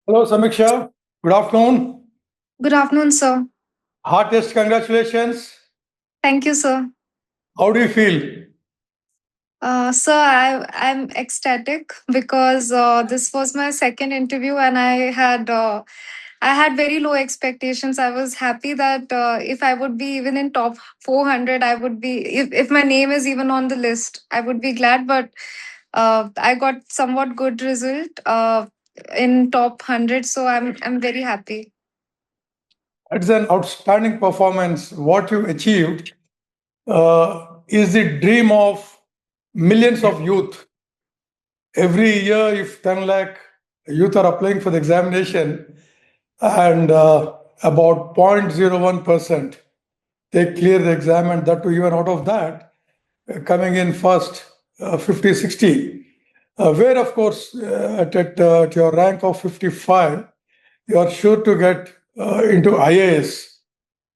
Hello, Samiksha. Good afternoon. Good afternoon, sir. Heartiest congratulations. Thank you, sir. How do you feel? Sir, I'm ecstatic because this was my second interview, and I had very low expectations. I was happy that if I would be even in top 400, I would be if my name is even on the list, I would be glad. But I got somewhat good result in top 100, so I'm very happy. It's an outstanding performance. What you achieved is the dream of millions of youth. Every year, if 10 lakh youth are applying for the examination, and about 0.01% they clear the exam, and that too, even out of that, coming in first, 50, 60. Where, of course, at your rank of 55, you are sure to get into IAS,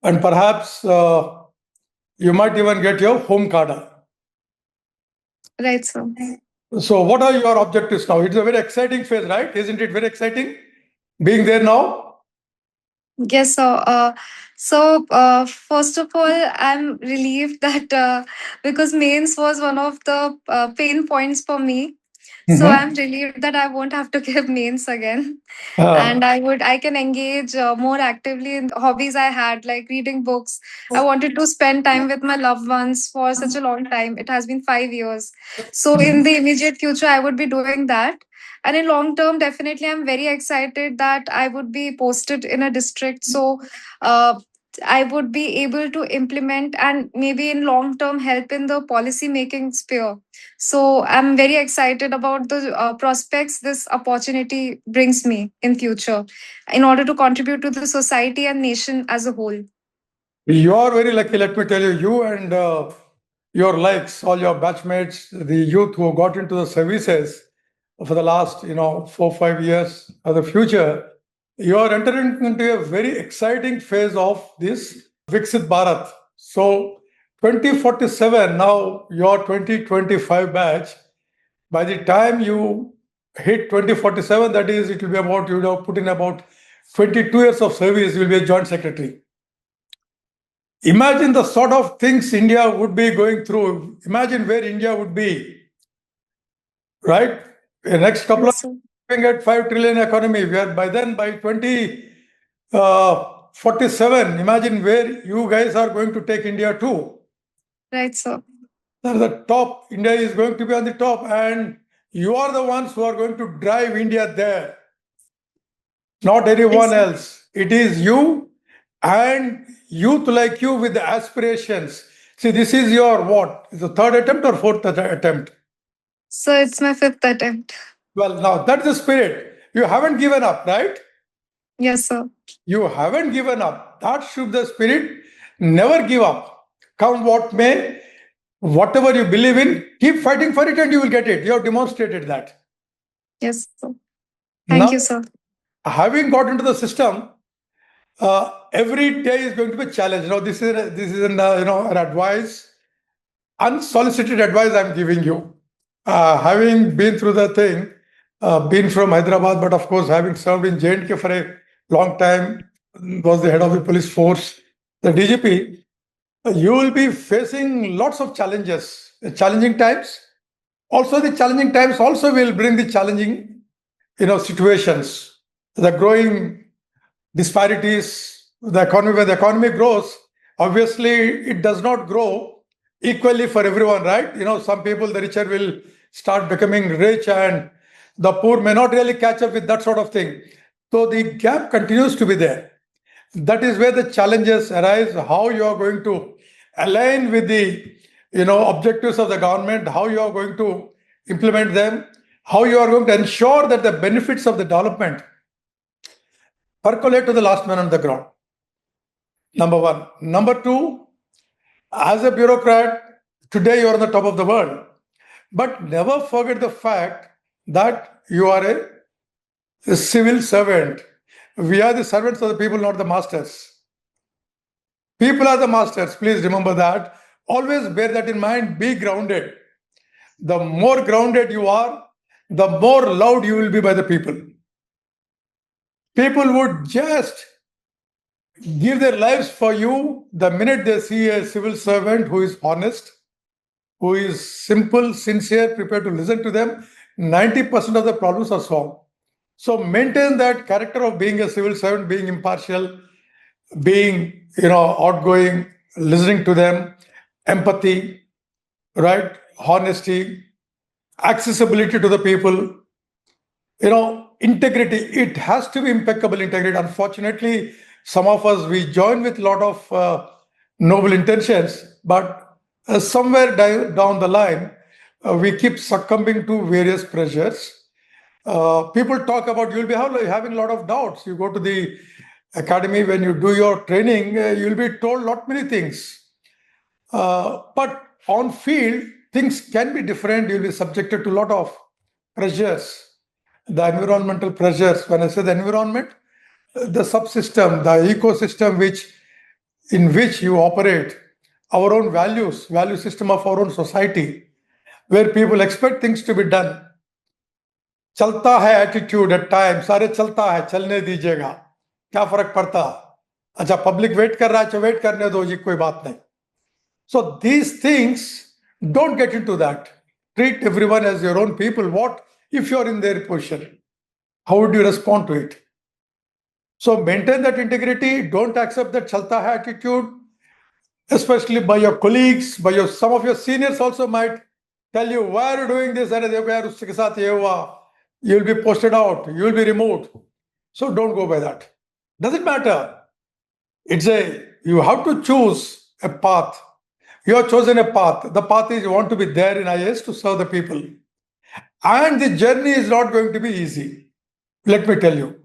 and perhaps you might even get your home cadre. Right, sir. So, what are your objectives now? It's a very exciting phase, right? Isn't it very exciting being there now? Yes, sir. First of all, I'm relieved that because mains was one of the pain points for me. So I'm Mhm. relieved that I won't have to give mains again, and Uh, I can engage more actively in hobbies I had like reading books. I wanted to spend time with my loved ones for such a long time. It has been 5 years. So in the immediate future, I would be doing that. And in long term, definitely, I'm very excited that I would be posted in a district. So uh, I would be able to implement and maybe in long term help in the policy making sphere. So I'm very excited about the prospects this opportunity brings me in future in order to contribute to the society and nation as a whole. you are very lucky, let me tell you. You and your likes, all your batchmates, the youth who got into the services for the last, 4, 5 years of the future, you are entering into a very exciting phase of this Viksit Bharat. So 2047, now your 2025 batch, by the time you hit 2047, that is, it will be about, you have put in about 22 years of service, you will be a joint secretary. Imagine the sort of things India would be going through. Imagine where India would be, right? The next couple of Yes, sir. looking at 5 trillion economy. We are by then by 2047. Imagine where you guys are going to take India to. Right, sir. The top, India is going to be on the top, and you are the ones who are going to drive India there, not Yes, anyone sir. else. It is you and youth like you with the aspirations. See, this is your what? The third attempt or fourth attempt? So it's my fifth attempt. Well, now that's the spirit. You haven't given up, right? Yes, sir. You haven't given up. That should the spirit. Never give up. Come what may, whatever you believe in, keep fighting for it and you will get it. You have demonstrated that. Yes, sir. Thank Now, you, sir. having got into the system, every day is going to be a challenge. This is an advice, unsolicited advice I'm giving you. Having been through the thing, been from Hyderabad, but of course having served in J&K for a long time, was the head of the police force, the DGP. You will be facing lots of challenges, challenging times. Also, the challenging times also will bring the challenging, situations. The growing disparities, the economy, when the economy grows, obviously it does not grow equally for everyone, right? Some people, the richer will start becoming rich and the poor may not really catch up with that sort of thing. So the gap continues to be there. That is where the challenges arise, how you are going to align with the objectives of the government, how you are going to implement them, how you are going to ensure that the benefits of the development percolate to the last man on the ground. Number one. Number two, as a bureaucrat, today you are on the top of the world. But never forget the fact that you are a civil servant. We are the servants of the people, not the masters. People are the masters. Please remember that. Always bear that in mind. Be grounded. The more grounded you are, the more loved you will be by the people. People would just give their lives for you the minute they see a civil servant who is honest, who is simple, sincere, prepared to listen to them. 90% of the problems are solved. So maintain that character of being a civil servant, being impartial, being outgoing, listening to them, empathy, right, honesty, accessibility to the people, integrity. It has to be impeccable integrity. Unfortunately, some of us, we join with a lot of noble intentions, but somewhere down the line, we keep succumbing to various pressures. People talk about, you'll be having a lot of doubts. You go to the academy, when you do your training, you'll be told lot many things. But on field, things can be different. You'll be subjected to a lot of pressures, the environmental pressures. When I say the environment, the subsystem, the ecosystem in which you operate, our own values, value system of our own society, where people expect things to be done. चलता है attitude at time, सारे चलता है, चलने दीजिएगा, क्या फर्क पड़ता। अच्छा, पब्लिक वेट कर रहा है तो वेट करने दो जी, कोई बात नहीं. So these things, don't get into that. Treat everyone as your own people. What if you're in their position? How would you respond to it? So maintain that integrity. Don't accept that chalta hai attitude, especially by your colleagues, by some of your seniors also might tell you, why are you doing this? Arre dekho yaar, usse ke saath ye hua. You'll be posted out. You'll be removed. So don't go by that. Doesn't matter. You have to choose a path. You have chosen a path. The path is you want to be there in IAS to serve the people. And the journey is not going to be easy. Let me tell you.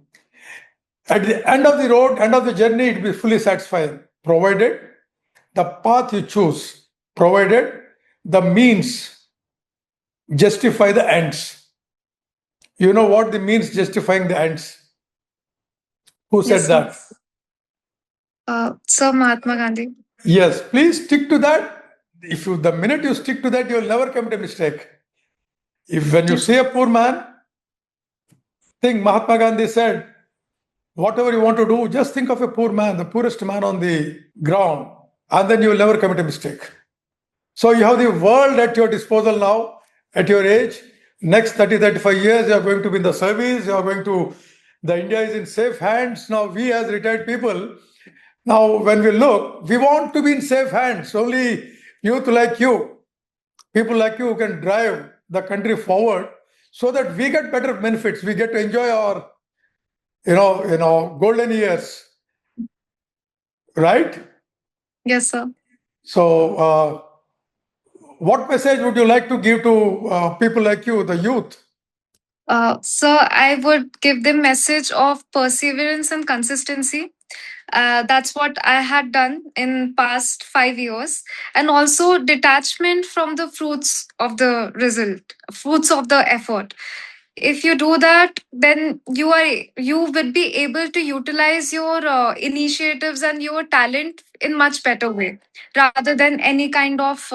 At the end of the road, end of the journey, it will be fully satisfying, provided the path you choose, provided the means justify the ends. You know what the means justifying the ends? Who said Yes, sir. that? Sir Mahatma Gandhi. Yes, please stick to that. The minute you stick to that, you will never commit a mistake. When you Yes. see a poor man, think Mahatma Gandhi said, whatever you want to do, just think of a poor man, the poorest man on the ground, and then you will never commit a mistake. So you have the world at your disposal now, at your age. Next 30, 35 years, you are going to be in the service, the India is in safe hands. Now, we as retired people, now when we look, we want to be in safe hands. Only youth like you, people like you who can drive the country forward so that we get better benefits. We get to enjoy our, golden years, right? Yes, sir. So, what message would you like to give to people like you, the youth? So I would give them message of perseverance and consistency. That's what I had done in past 5 years, and also detachment from the fruits of the result, fruits of the effort. If you do that, then you would be able to utilize your initiatives and your talent in much better way, rather than any kind of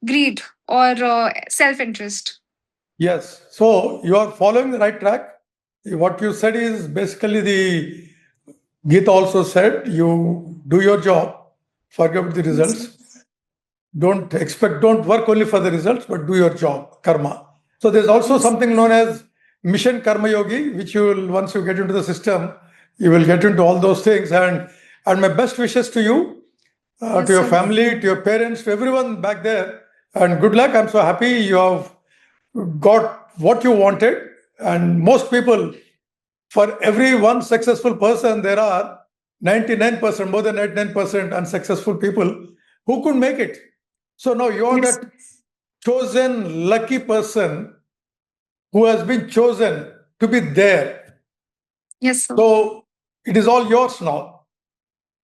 greed or self interest. Yes. So you are following the right track. What you said is basically the Gita also said, you do your job, forget about the results. Don't work only for the results, but do your job, karma. So there's also something known as Mission Karma Yogi, which you will, once you get into the system, you will get into all those things. And my best wishes to you, to Yes, your sir. family, to your parents, to everyone back there. And good luck. I'm so happy you have got what you wanted. And most people, for every one successful person, there are 99%, more than 99% unsuccessful people who could make it. So now you are Yes. that chosen lucky person who has been chosen to be there. Yes, sir. So it is all yours now.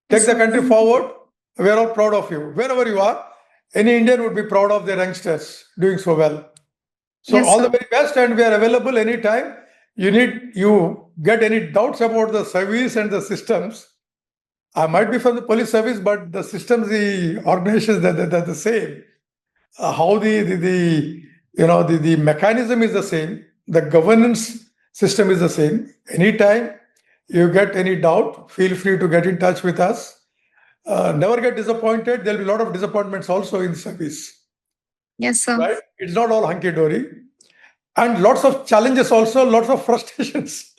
Yes, Take the sir. country forward. We are all proud of you. Wherever you are, any Indian would be proud of their youngsters doing so well. So Yes, all the sir. very best, and we are available anytime. You get any doubts about the service and the systems. I might be from the police service, but the systems, the organizations, they're the same. How the mechanism is the same. The governance system is the same. Anytime you get any doubt, feel free to get in touch with us. Never get disappointed. There'll be a lot of disappointments also in service, Yes, sir. right? It's not all hunky dory, and lots of challenges also, lots of frustrations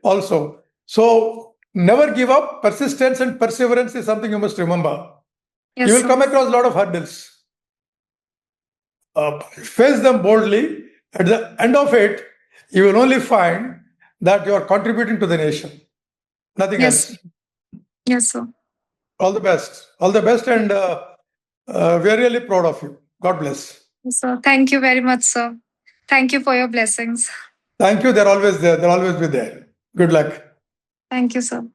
also. So never give up. Persistence and perseverance is something you must remember. You Yes, will sir. come across a lot of hurdles. Face them boldly. At the end of it, you will only find that you are contributing to the nation. Nothing Yes. else. Yes, sir. All the best. All the best, and we are really proud of you. God bless. Yes, sir. Thank you very much, sir. Thank you for your blessings. Thank you. They're always there. They'll always be there. Good luck. Thank you, sir.